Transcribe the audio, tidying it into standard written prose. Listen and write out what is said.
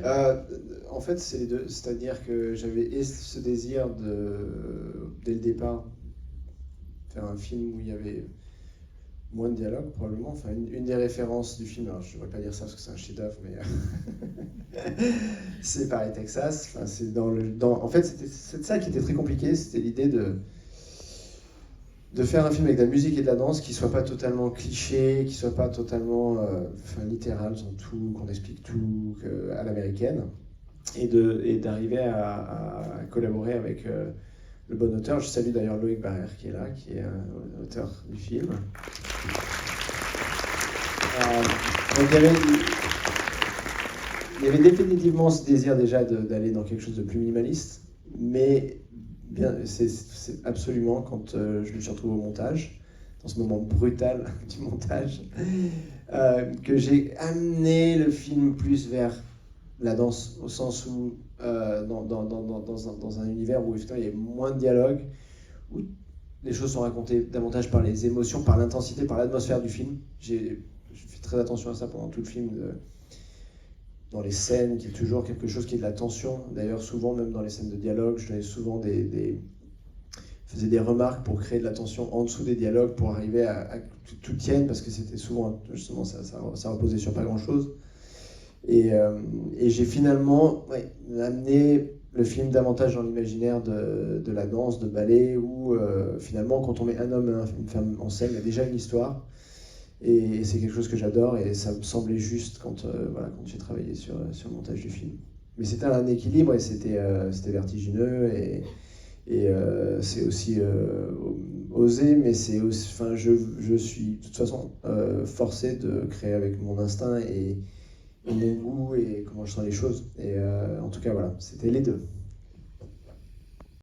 Euh, En fait, c'est les deux. C'est-à-dire que j'avais ce désir dès le départ, faire un film où il y avait moins de dialogue, probablement. Enfin, une des références du film, alors je ne devrais pas dire ça parce que c'est un chef-d'œuvre, mais c'est Paris, Texas. Enfin, c'est en fait, c'est ça qui était très compliqué. C'était l'idée de faire un film avec de la musique et de la danse qui soit pas totalement cliché, qui soit pas totalement littéral dans tout, qu'on explique tout à l'américaine, et d'arriver à collaborer avec le bon auteur. Je salue d'ailleurs Loïc Barrère qui est là, qui est auteur du film. Donc il y avait définitivement ce désir déjà d'aller dans quelque chose de plus minimaliste, mais c'est absolument quand je me suis retrouvé au montage, dans ce moment brutal du montage, que j'ai amené le film plus vers la danse, au sens où dans un univers où effectivement il y a moins de dialogue, où les choses sont racontées davantage par les émotions, par l'intensité, par l'atmosphère du film. Je fais très attention à ça pendant tout le film, dans les scènes, qu'il y ait toujours quelque chose qui est de la tension. D'ailleurs, souvent, même dans les scènes de dialogue, je donnais souvent faisais des remarques pour créer de la tension en dessous des dialogues, pour arriver à que tout tienne, parce que c'était souvent, justement, ça reposait sur pas grand-chose. Et j'ai finalement amené le film davantage dans l'imaginaire de la danse, de ballet, où finalement, quand on met un homme et une femme en scène, il y a déjà une histoire. Et c'est quelque chose que j'adore, et ça me semblait juste quand j'ai travaillé sur le montage du film. Mais c'était un équilibre, et c'était vertigineux, et c'est aussi osé, mais c'est aussi, enfin, je suis de toute façon forcé de créer avec mon instinct et mon goût et comment je sens les choses. Et en tout cas, voilà, c'était les deux.